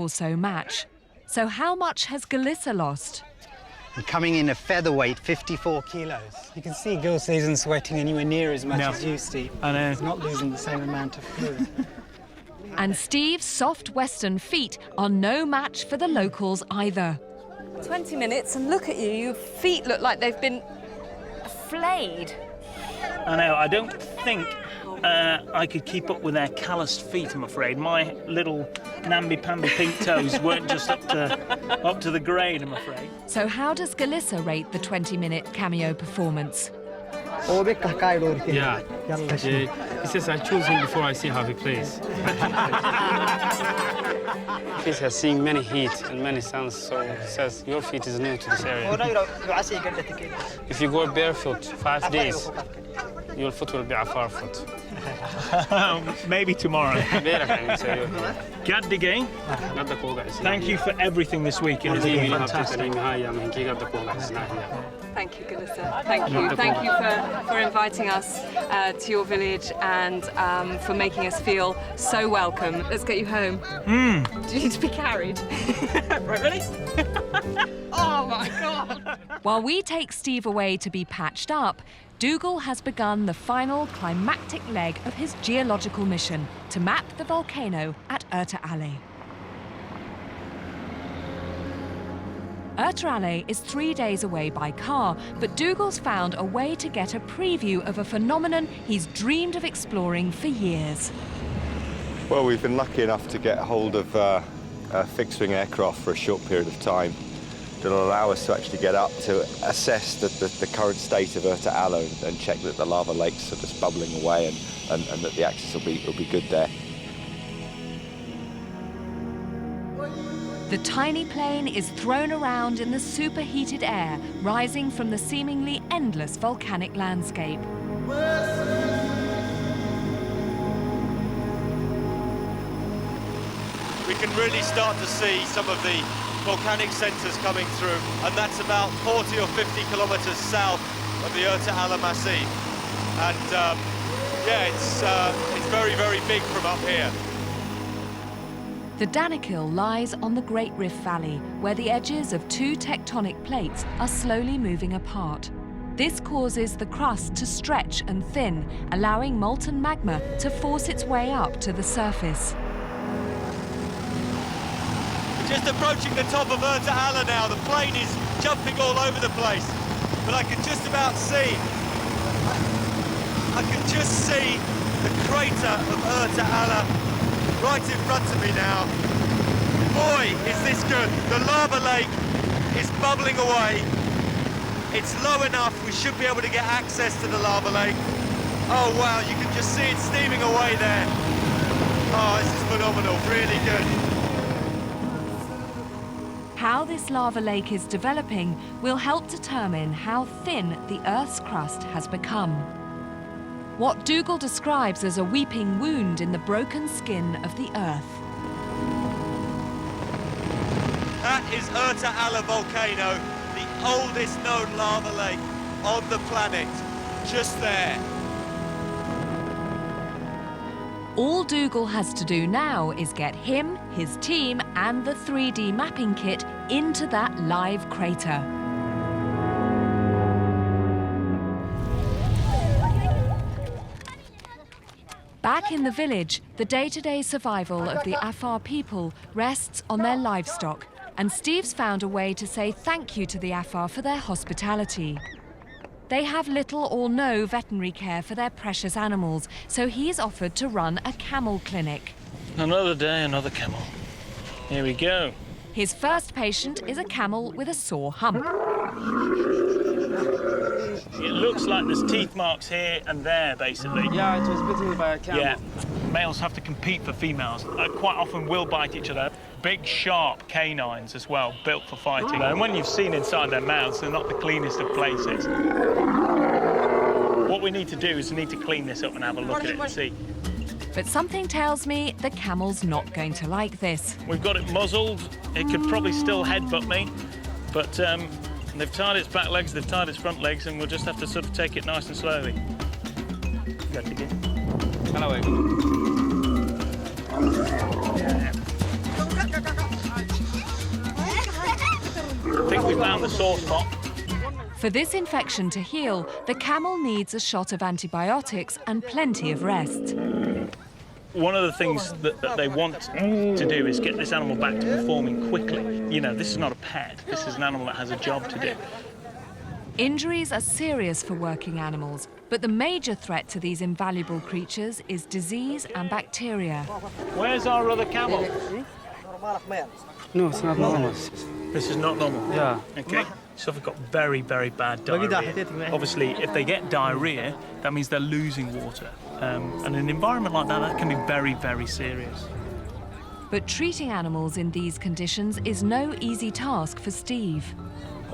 also match. So how much has Galissa lost? And coming in a featherweight, 54 kilos. You can see Gilsa isn't sweating anywhere near as much as you, Steve. I know. He's not losing the same amount of fluid. And Steve's soft Western feet are no match for the locals either. 20 minutes and look at you, your feet look like they've been flayed. I know, I don't think I could keep up with their calloused feet, I'm afraid. My little namby-pamby pink toes weren't just up to the grade, I'm afraid. So how does Galissa rate the 20-minute cameo performance? Yeah. He says I choose him before I see how he plays. Fish has seen many heat and many suns, so he says your feet is new to this area. If you go barefoot 5 days, your foot will be a far foot. Maybe tomorrow. Gad again. Thank you for everything this week. It was fantastic. Thank you, Galissa. Thank you. Thank you for inviting us to your village and for making us feel so welcome. Let's get you home. Do you need to be carried? Right, ready? Oh, my God. While we take Steve away to be patched up, Dougal has begun the final climactic leg of his geological mission to map the volcano at Erta Ale. Erta Ale is 3 days away by car, but Dougal's found a way to get a preview of a phenomenon he's dreamed of exploring for years. Well, we've been lucky enough to get hold of a fixed-wing aircraft for a short period of time that'll allow us to actually get up to assess the current state of Erta Ale and check that the lava lakes are just bubbling away and that the access will be good there. The tiny plane is thrown around in the superheated air, rising from the seemingly endless volcanic landscape. We can really start to see some of the volcanic centres coming through, and that's about 40 or 50 kilometres south of the Erta Ale Massif. And yeah, it's very, very big from up here. The Danakil lies on the Great Rift Valley, where the edges of two tectonic plates are slowly moving apart. This causes the crust to stretch and thin, allowing molten magma to force its way up to the surface. Just approaching the top of Erta Ale now. The plane is jumping all over the place, but I can just about see. I can just see the crater of Erta Ale right in front of me now. Boy, is this good. The lava lake is bubbling away. It's low enough, we should be able to get access to the lava lake. Oh wow, you can just see it steaming away there. Oh, this is phenomenal, really good. How this lava lake is developing will help determine how thin the Earth's crust has become. What Dougal describes as a weeping wound in the broken skin of the Earth. That is Erta Ale volcano, the oldest known lava lake on the planet, just there. All Dougal has to do now is get him, his team, and the 3D mapping kit into that live crater. Back in the village, the day-to-day survival of the Afar people rests on their livestock, and Steve's found a way to say thank you to the Afar for their hospitality. They have little or no veterinary care for their precious animals, so he's offered to run a camel clinic. Another day, another camel. Here we go. His first patient is a camel with a sore hump. It looks like there's teeth marks here and there, basically. Yeah, it was bitten by a camel. Yeah. Males have to compete for females. Quite often will bite each other. Big, sharp canines as well, built for fighting. And when you've seen inside their mouths, they're not the cleanest of places. What we need to do is we need to clean this up and have a look at it and see. But something tells me the camel's not going to like this. We've got it muzzled. It could probably still headbutt me, but they've tied its back legs, they've tied its front legs, and we'll just have to sort of take it nice and slowly. Go to again. Hello. found the sore spot. For this infection to heal, the camel needs a shot of antibiotics and plenty of rest. One of the things that they want to do is get this animal back to performing quickly. You know, this is not a pet. This is an animal that has a job to do. Injuries are serious for working animals, but the major threat to these invaluable creatures is disease and bacteria. Where's our other camel? No, it's not normal. This is not normal? Yeah. Okay. So they've got very, very bad diarrhea. Obviously, if they get diarrhea, that means they're losing water. And in an environment like that can be very, very serious. But treating animals in these conditions is no easy task for Steve.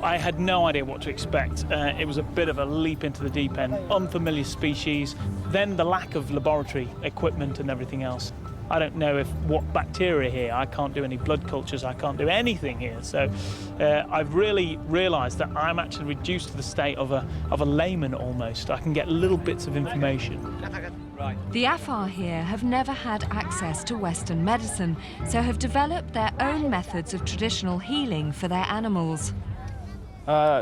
I had no idea what to expect. It was a bit of a leap into the deep end. Unfamiliar species, then the lack of laboratory equipment and everything else. I don't know what bacteria here. I can't do any blood cultures. I can't do anything here. So I've really realised that I'm actually reduced to the state of a layman almost. I can get little bits of information. The Afar here have never had access to Western medicine, so have developed their own methods of traditional healing for their animals.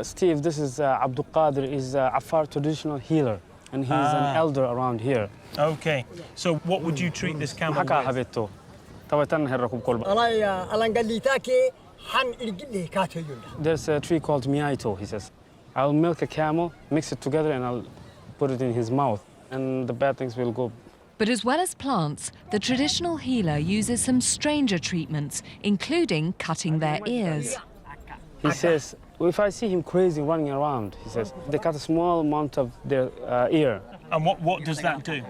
Steve, this is Abdul Qadir, is Afar traditional healer, and he's an elder around here. Okay, so what would you treat this camel with? There's a tree called miaito, he says. I'll milk a camel, mix it together, and I'll put it in his mouth, and the bad things will go. But as well as plants, the traditional healer uses some stranger treatments, including cutting their ears. He says, if I see him crazy running around, he says, they cut a small amount of their ear. And what does that do?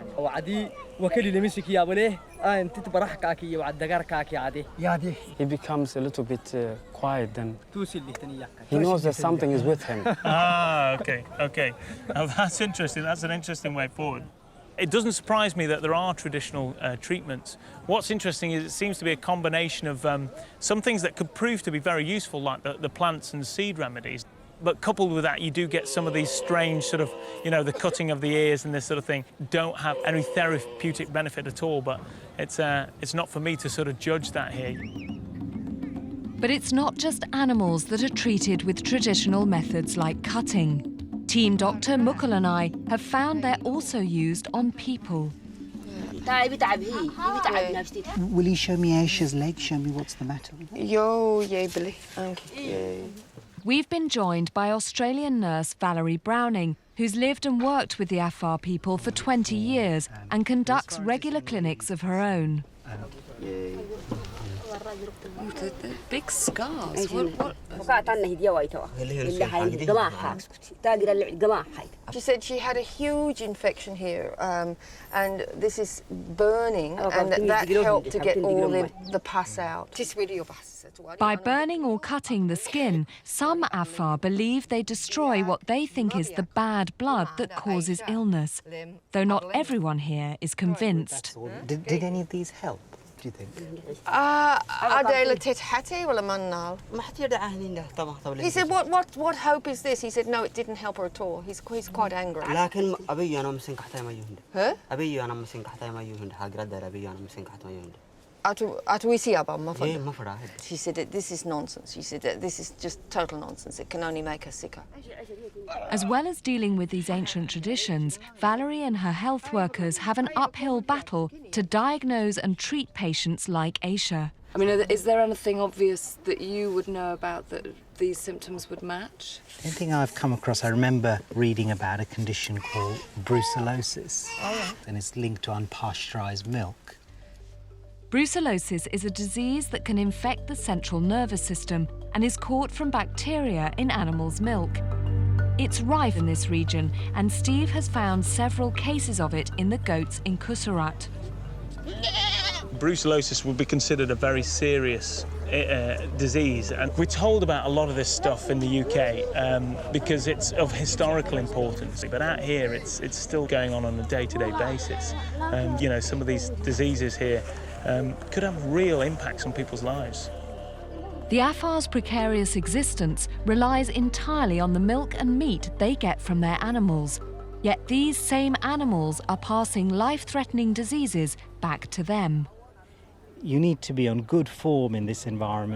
He becomes a little bit quiet, then he knows that something is with him. Ah, okay. Now, that's interesting. That's an interesting way forward. It doesn't surprise me that there are traditional treatments. What's interesting is it seems to be a combination of some things that could prove to be very useful, like the plants and seed remedies. But coupled with that, you do get some of these strange sort of, the cutting of the ears and this sort of thing don't have any therapeutic benefit at all. But it's not for me to sort of judge that here. But it's not just animals that are treated with traditional methods like cutting. Team Dr. Mukul and I have found they're also used on people. Will you show me Aisha's leg? Show me what's the matter with it. We've been joined by Australian nurse Valerie Browning, who's lived and worked with the Afar people for 20 years and conducts regular clinics of her own. The big scars. She said she had a huge infection here, and this is burning, and that helped to get all the pus out. By burning or cutting the skin, some Afar believe they destroy what they think is the bad blood that causes illness, though not everyone here is convinced. Did any of these help, do you think? He said, what hope is this? He said, no, it didn't help her at all. He's quite angry. Huh? She said that this is nonsense. She said that this is just total nonsense. It can only make her sicker. As well as dealing with these ancient traditions, Valerie and her health workers have an uphill battle to diagnose and treat patients like Aisha. I mean, is there anything obvious that you would know about that these symptoms would match? Anything I've come across, I remember reading about a condition called brucellosis, and it's linked to unpasteurised milk. Brucellosis is a disease that can infect the central nervous system and is caught from bacteria in animals' milk. It's rife in this region, and Steve has found several cases of it in the goats in Kusarat. Brucellosis would be considered a very serious disease, and we're told about a lot of this stuff in the UK because it's of historical importance. But out here, it's still going on a day-to-day basis. Some of these diseases here could have real impacts on people's lives. The Afar's precarious existence relies entirely on the milk and meat they get from their animals. Yet these same animals are passing life-threatening diseases back to them. You need to be on good form in this environment